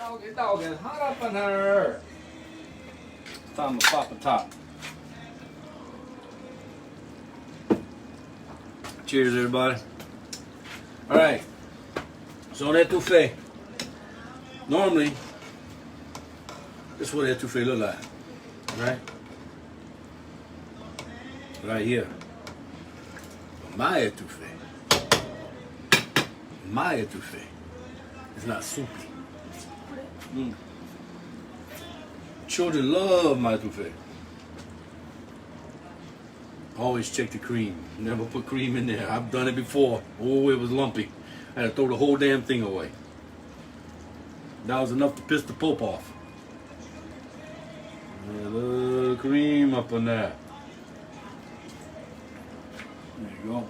Doggy, hot up in here. Time to pop a top. Cheers, everybody. All right. So on etouffee, normally, this is what etouffee look like, right? Right here. My etouffee is not soupy. Children love my etouffee. Always check the cream. Never put cream in there. I've done it before. Oh, it was lumpy. I had to throw the whole damn thing away. That was enough to piss the Pope off. A little cream up in there. There you go.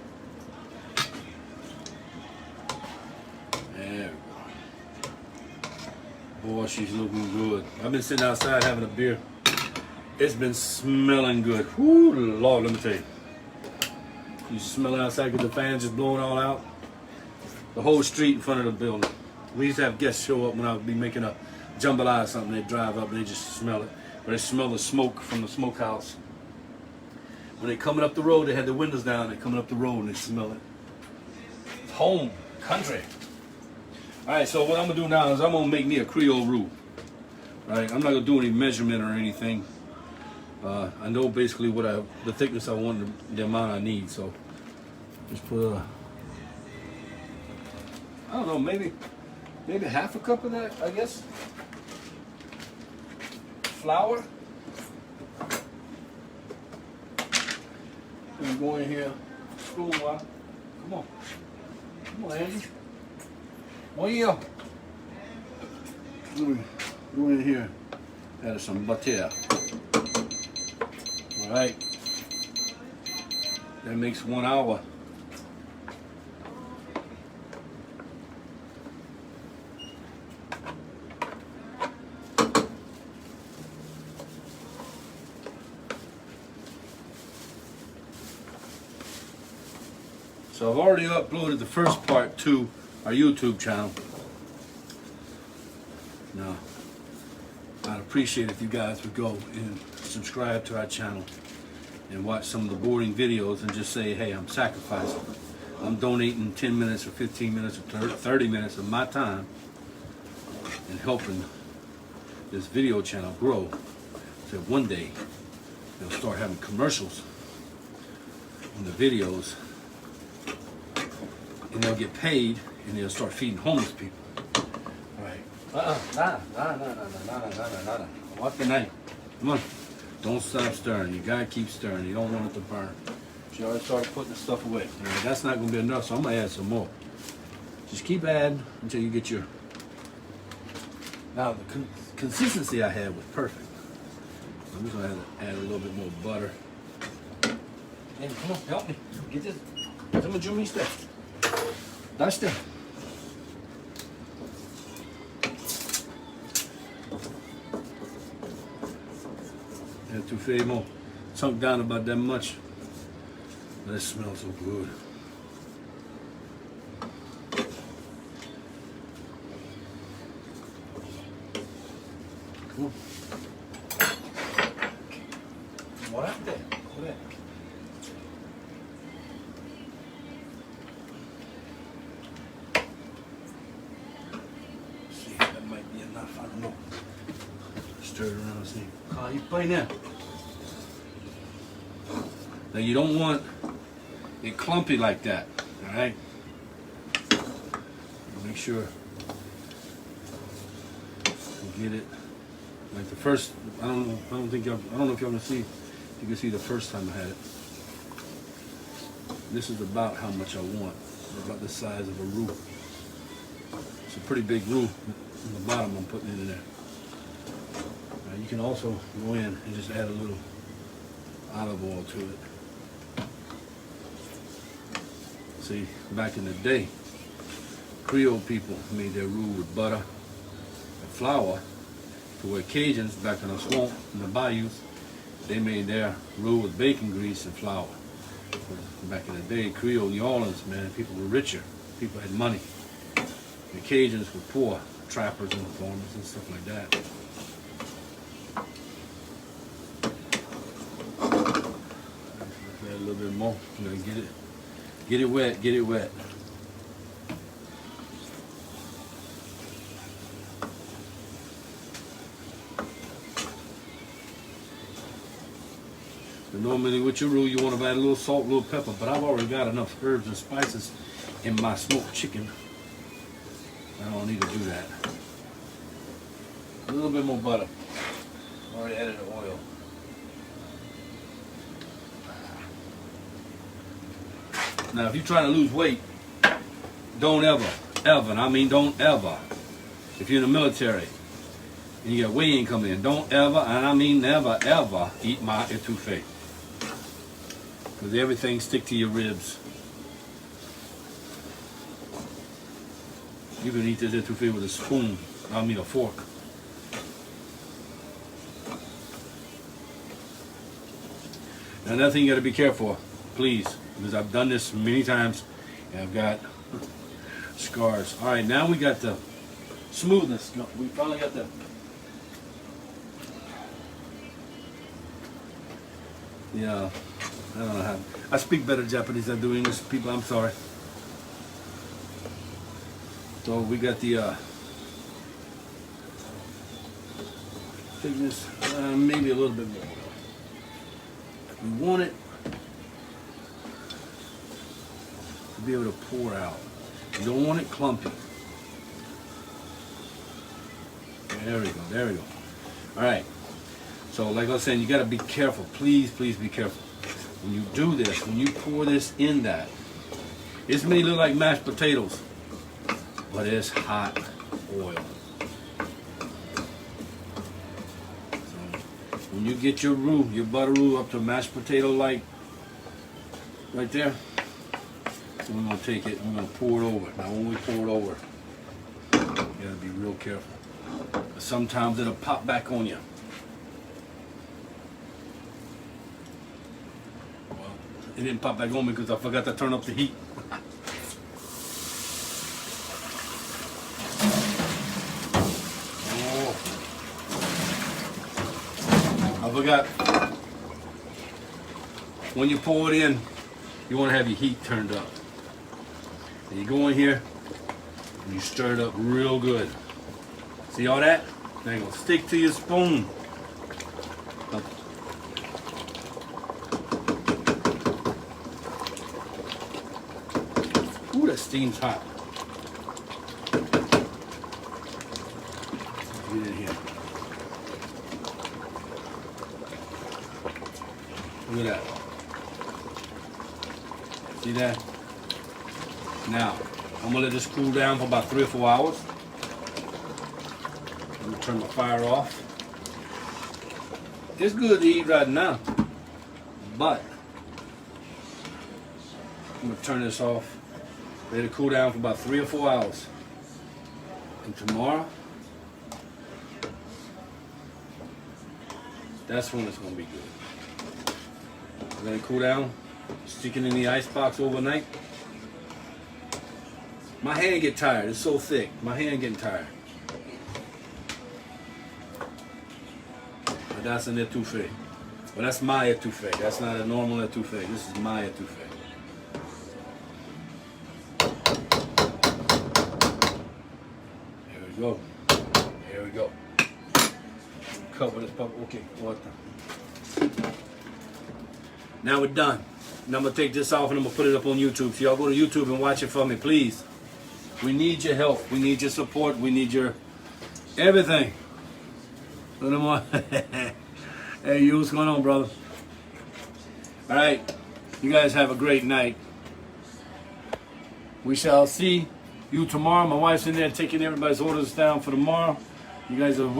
There we go. Boy, she's looking good. I've been sitting outside having a beer. It's been smelling good. Whoo, Lord, let me tell you. You smell outside because the fans just blowing all out. The whole street in front of the building. We used to have guests show up when I would be making a jambalaya or something. They'd drive up and they just smell it. Or they smell the smoke from the smokehouse. When they're coming up the road, they had the windows down. They're coming up the road and they smell it. It's home, country. All right, so what I'm going to do now is I'm going to make me a Creole roux. All right, I'm not going to do any measurement or anything. I know basically what the thickness I want, the amount I need. So just put I don't know, maybe half a cup of that, I guess. Flour. And go in here. Come on, Andy. Well, yeah. Go in here. Add some butter. All right. That makes 1 hour. So I've already uploaded the first part to our YouTube channel. Now, I'd appreciate if you guys would go and subscribe to our channel and watch some of the boring videos and just say, hey, I'm sacrificing. I'm donating 10 minutes or 15 minutes or 30 minutes of my time and helping this video channel grow so that one day they'll start having commercials on the videos and they'll get paid and they'll start feeding homeless people. All right. Nah. What's the name? Come on. Don't stop stirring. You gotta keep stirring. You don't want it to burn. She already started putting the stuff away. Right, that's not gonna be enough, so I'm gonna add some more. Just keep adding until you get your. Now the consistency I had was perfect. I'm just gonna have to add a little bit more butter. And come on, help me. Get this. Some of Jimmy's stuff. That's it. Etouffee more sunk down about that much. But it smells so good. Come on. What happened there? Look at that. See, that might be enough. I don't know. Stir it around and see. How you play now? Now you don't want it clumpy like that, all right? Make sure you get it like the first. I don't know if y'all can see. You can see the first time I had it. This is about how much I want. About the size of a roux. It's a pretty big roux. On the bottom, I'm putting it in there. Now you can also go in and just add a little olive oil to it. See, back in the day, Creole people made their roux with butter and flour, to where Cajuns back in the swamp, in the bayous, they made their roux with bacon grease and flour. Back in the day, Creole New Orleans, man, people were richer. People had money. The Cajuns were poor, trappers and farmers and stuff like that. Add a little bit more. I'm gonna get it wet, get it wet. And normally with your roux, you want to add a little salt, a little pepper, but I've already got enough herbs and spices in my smoked chicken. I don't need to do that. A little bit more butter. Already added the oil. Now, if you're trying to lose weight, don't ever, and I mean don't ever, if you're in the military and you got weigh-in coming in, don't ever, and I mean never, ever eat my etouffee. Because everything stick to your ribs. You can eat this etouffee with a spoon, I mean a fork. Now, another thing you got to be careful, please, because I've done this many times and I've got scars. All right, now we got the smoothness. We finally got the. Yeah, I don't know how. I speak better Japanese than I do English. People, I'm sorry. So we got the thickness, maybe a little bit more. We want it to be able to pour out. You don't want it clumpy. There we go, there we go. All right, so like I was saying, you gotta be careful. Please, please be careful. When you do this, when you pour this in that, this may look like mashed potatoes, but it's hot oil. When you get your roux, your butter roux up to mashed potato like right there, so we're gonna take it and we're gonna pour it over. Now when we pour it over, you gotta be real careful. Sometimes it'll pop back on you. Well, it didn't pop back on me because I forgot to turn up the heat. I forgot, when you pour it in, you want to have your heat turned up. And you go in here and you stir it up real good. See all that? Now you're going to stick to your spoon. Ooh, that steam's hot. Get in here. Look at that. See that? Now, I'm gonna let this cool down for about 3 or 4 hours. I'm gonna turn my fire off. It's good to eat right now, but I'm gonna turn this off. Let it cool down for about 3 or 4 hours. And tomorrow, that's when it's gonna be good. Let it cool down, stick it in the ice box overnight. My hand get tired, it's so thick. My hand getting tired. But that's an etouffee. Well, that's my etouffee. That's not a normal etouffee. This is my etouffee. There we go. There we go. Cover this puppy. Okay, what the? Now we're done. Now I'm gonna take this off and I'm gonna put it up on YouTube. So y'all go to YouTube and watch it for me, please. We need your help. We need your support. We need your everything. A little more. Hey, you, what's going on, brother? All right, you guys have a great night. We shall see you tomorrow. My wife's in there taking everybody's orders down for tomorrow. You guys are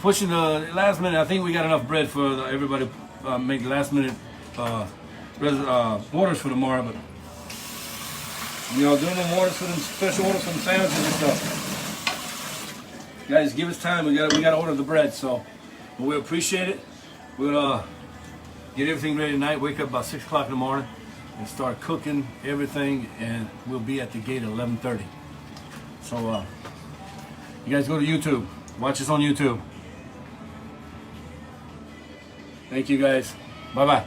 pushing the last minute. I think we got enough bread for everybody to make the last minute orders for tomorrow, but you know, doing them orders for them special orders for them sandwiches and stuff. Guys, give us time. We gotta order the bread, so but we appreciate it. We'll get everything ready tonight. Wake up about 6 o'clock in the morning and start cooking everything, and we'll be at the gate at 11:30. So You guys go to YouTube. Watch us on YouTube. Thank you guys. Bye-bye.